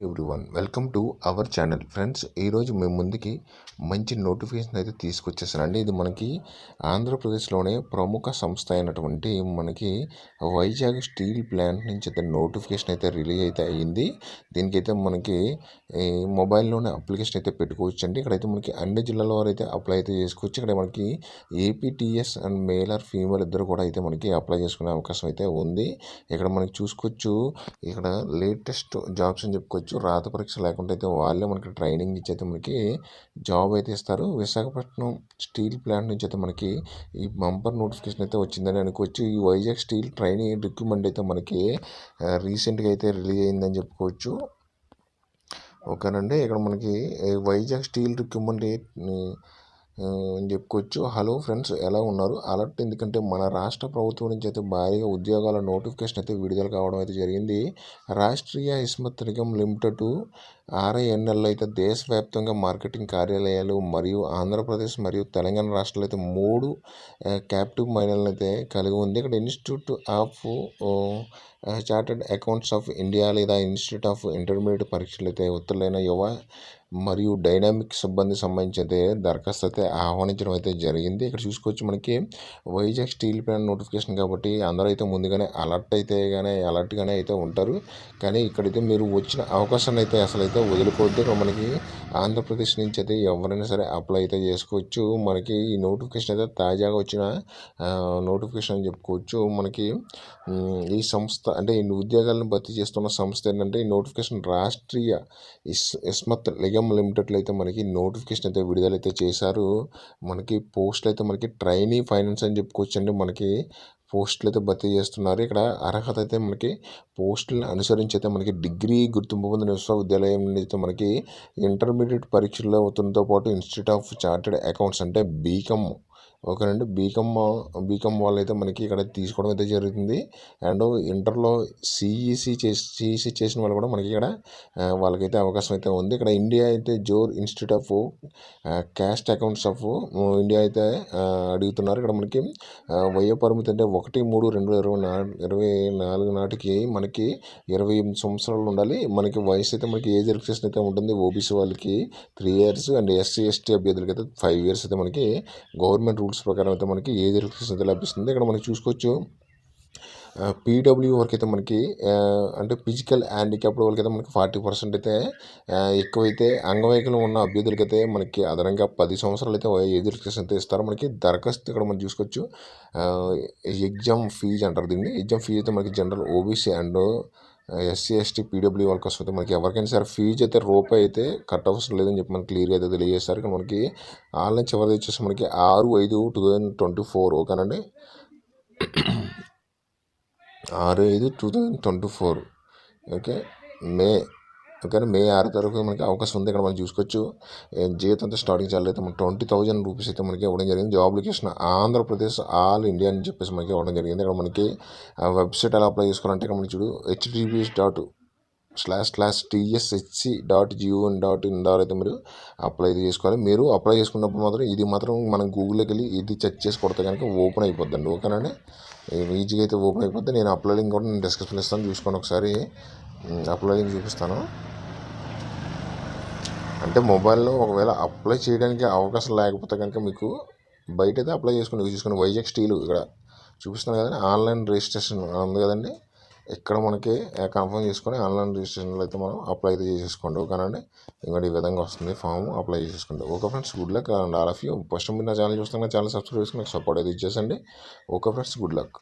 Everyone welcome to our channel friends. ఈరోజు మేము ముందుకి మంచి నోటిఫికేషన్ అయితే తీసుకొచ్చేసానండి. ఇది మనకి ఆంధ్రప్రదేశ్లోనే ప్రముఖ సంస్థ అయినటువంటి మనకి వైజాగ్ స్టీల్ ప్లాంట్ నుంచి అయితే నోటిఫికేషన్ అయితే రిలీజ్ అయితే అయ్యింది. దీనికైతే మనకి మొబైల్లోనే అప్లికేషన్ అయితే పెట్టుకోవచ్చు అండి. ఇక్కడైతే మనకి అన్ని జిల్లాల వారు అయితే అప్లై అయితే చేసుకోవచ్చు. ఇక్కడ మనకి APTS and male or female ఇద్దరు కూడా అయితే మనకి అప్లై చేసుకునే అవకాశం అయితే ఉంది. ఇక్కడ మనకి చూసుకోవచ్చు, ఇక్కడ లేటెస్ట్ జాబ్స్ అని చెప్పుకోవచ్చు. రాత పరీక్ష లేకుండా అయితే వాళ్ళే మనకి ట్రైనింగ్ ఇచ్చి అయితే మనకి జాబ్ అయితే ఇస్తారు. విశాఖపట్నం స్టీల్ ప్లాంట్ నుంచి అయితే మనకి ఈ బంపర్ నోటిఫికేషన్ అయితే వచ్చిందని అనుకోవచ్చు. ఈ వైజాగ్ స్టీల్ ట్రైనింగ్ రిక్రూట్మెంట్ అయితే మనకి రీసెంట్గా అయితే రిలీజ్ అయిందని చెప్పుకోవచ్చు. ఓకేనండి, ఇక్కడ మనకి వైజాగ్ స్టీల్ రిక్రూట్మెంట్ అని చెప్పుకోవచ్చు. హలో ఫ్రెండ్స్, ఎలా ఉన్నారు? అలర్ట్ ఎందుకంటే మన రాష్ట్ర ప్రభుత్వం నుంచి అయితే భారీగా ఉద్యోగాల నోటిఫికేషన్ అయితే విడుదల కావడం అయితే జరిగింది. రాష్ట్రీయ ఇస్మత్ నిగమ్ లిమిటెడ్ RINL అయితే దేశవ్యాప్తంగా మార్కెటింగ్ కార్యాలయాలు మరియు ఆంధ్రప్రదేశ్ మరియు తెలంగాణ రాష్ట్రాలు అయితే 3 క్యాప్టివ్ మైనర్లను అయితే కలిగి ఉంది. ఇక్కడ institute of chartered accounts of India లేదా ఇన్స్టిట్యూట్ ఆఫ్ ఇంటర్మీడియట్ పరీక్షలు అయితే ఉత్తర్వులైన యువ మరియు డైనామిక్ సిబ్బంది సంబంధించి అయితే దరఖాస్తు అయితే ఆహ్వానించడం అయితే జరిగింది. ఇక్కడ చూసుకోవచ్చు, మనకి వైజాగ్ స్టీల్ ప్లాంట్ నోటిఫికేషన్ కాబట్టి అందరూ అయితే ముందుగానే అలర్ట్గానే అయితే ఉంటారు. కానీ ఇక్కడైతే మీరు వచ్చిన అవకాశాన్ని అయితే అసలు అయితే వదులుకోవద్దు. మనకి ఆంధ్రప్రదేశ్ నుంచి అయితే ఎవరైనా సరే అప్లై అయితే చేసుకోవచ్చు. మనకి ఈ నోటిఫికేషన్ అయితే తాజాగా వచ్చిన నోటిఫికేషన్ అని చెప్పుకోవచ్చు. మనకి ఈ సంస్థ అంటే ఈ ఉద్యోగాలను భర్తీ చేస్తున్న సంస్థ ఏంటంటే ఈ నోటిఫికేషన్ రాష్ట్రీయ ఇస్మత్ నిగమ్ లిమిటెడ్లో అయితే మనకి నోటిఫికేషన్ అయితే విడుదలైతే చేశారు. మనకి పోస్టులు అయితే మనకి ట్రైనీ ఫైనాన్స్ అని చెప్పుకోవచ్చు అండి. మనకి పోస్టులు అయితే భర్తీ చేస్తున్నారు. ఇక్కడ అర్హత అయితే మనకి పోస్టులను అనుసరించి అయితే మనకి డిగ్రీ గుర్తింపు పొందిన విశ్వవిద్యాలయం నుండి అయితే మనకి ఇంటర్మీడియట్ పరీక్షల్లో అవుతుందో పాటు ఇన్స్టిట్యూట్ ఆఫ్ చార్టర్డ్ అకౌంట్స్ అంటే బీకామ్, ఓకేనండి, బీకామ్ వాళ్ళు అయితే మనకి ఇక్కడ తీసుకోవడం అయితే జరుగుతుంది. అండ్ ఇంటర్లో సిఈసి చేసిన వాళ్ళు కూడా మనకి ఇక్కడ వాళ్ళకైతే అవకాశం అయితే ఉంది. ఇక్కడ ఇండియా అయితే జోర్ institute of cost accounts of India అయితే అడుగుతున్నారు. ఇక్కడ మనకి వయో పరిమితి అంటే 1/3/2024 నాటికి మనకి 28 సంవత్సరాలు ఉండాలి. మనకి వయసు అయితే మనకి ఏజ్ రిలాక్సేషన్ అయితే ఉంటుంది. ఓబీసీ వాళ్ళకి 3 years అండ్ SC/ST అభ్యర్థులకి అయితే 5 years అయితే మనకి గవర్నమెంట్ రూల్స్ ప్రకారం అయితే మనకి ఏజ్ రిలాక్సేషన్ అయితే లభిస్తుంది. ఇక్కడ మనకి చూసుకోవచ్చు, పీడబ్ల్యూ వరకు అయితే మనకి అంటే ఫిజికల్ హ్యాండిక్యాప్డ్ వాళ్ళకి అయితే మనకి 40% అయితే ఎక్కువైతే అంగవైకల్యం ఉన్న అభ్యర్థులకైతే మనకి అదనంగా 10 సంవత్సరాలు అయితే ఏజ్ రిలాక్సేషన్ అయితే ఇస్తారు. మనకి దరఖాస్తు ఇక్కడ మనం చూసుకోవచ్చు, ఎగ్జామ్ ఫీజు అంటారు దీన్ని. ఎగ్జామ్ ఫీజు అయితే మనకి general OBC and SC/ST PW వాళ్ళ కోసం అయితే మనకి ఎవరికైనా సరే ఫీజు అయితే రూపాయి అయితే కట్ అవసరం లేదని చెప్పి మనకి క్లియర్గా అయితే తెలియజేస్తారు. ఇక్కడ మనకి ఆన్లైన్ చివరిది వచ్చేసి మనకి 6/5/2024, ఓకేనండి, 6/5/2024, ఓకే, మే 6 తారీఖు మనకి అవకాశం ఉంది. ఇక్కడ మనం చూసుకోవచ్చు, జీతం అయితే స్టార్టింగ్ చాలా అయితే మనకి 20,000 రూపీస్ అయితే మనకి ఇవ్వడం జరిగింది. Job location Andhra Pradesh all India అని చెప్పేసి మనకి ఇవ్వడం జరిగింది. ఇక్కడ మనకి వెబ్సైట్ ఎలా అప్లై చేసుకోవాలంటే ఇక్కడ మనకి చూడు https://tshc.gov.in ద్వారా అయితే మీరు అప్లై చేసుకోవాలి. మీరు అప్లై చేసుకున్నప్పుడు మాత్రం ఇది మాత్రం మనం గూగుల్లోకి వెళ్ళి ఇది చెక్ చేసి కొడితే కనుక ఓపెన్ అయిపోద్దండి, ఓకేనండి, ఈజీగా అయితే ఓపెన్ అయిపోద్ది. నేను అప్లై లింక్ కూడా నేను డిస్క్రిప్షన్లో ఇస్తాను, చూసుకొని ఒకసారి అప్లై లింక్ చూపిస్తాను. అంటే మొబైల్లో ఒకవేళ అప్లై చేయడానికి అవకాశం లేకపోతే కనుక మీకు బయట అయితే అప్లై చూసుకుని వైజాగ్ స్టీల్ ఇక్కడ చూపిస్తున్నాను కదండి, ఆన్లైన్ రిజిస్ట్రేషన్ ఉంది కదండి, ఇక్కడ మనకి కన్ఫర్మ్ చేసుకొని ఆన్లైన్ రిజిస్ట్రేషన్లో అయితే మనం అప్లై అయితే చేసేసుకోండి, ఓకేనండి. ఇంకోటి ఈ విధంగా వస్తుంది ఫామ్, అప్లై చేసేసుకోండి. Okay friends, good luck and all of you. First మీరు నా ఛానల్ చూస్తున్నా ఛానల్ సబ్స్క్రైబ్ చేసుకుని నాకు సపోర్ట్ అయితే ఇచ్చేసండి. Okay friends, good luck.